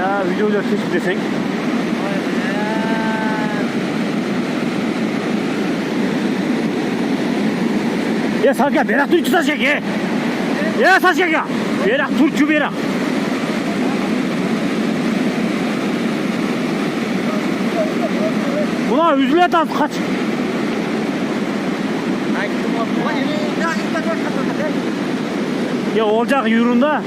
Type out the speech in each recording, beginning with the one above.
Ya videoda tespit desek. Ya salga berak turcu saçak ya. Ya saçak ya. Berak turcu berak. Buna üzüle at kaç. Ya olacak yüründe.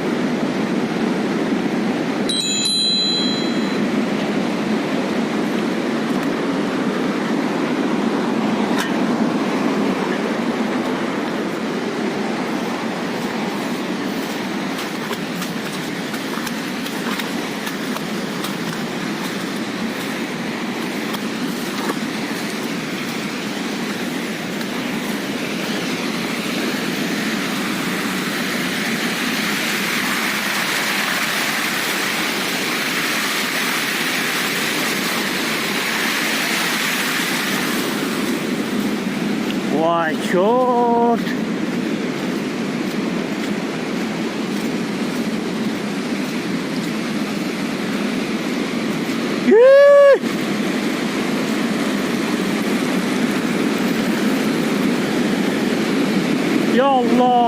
Vay çort. Ya Allah.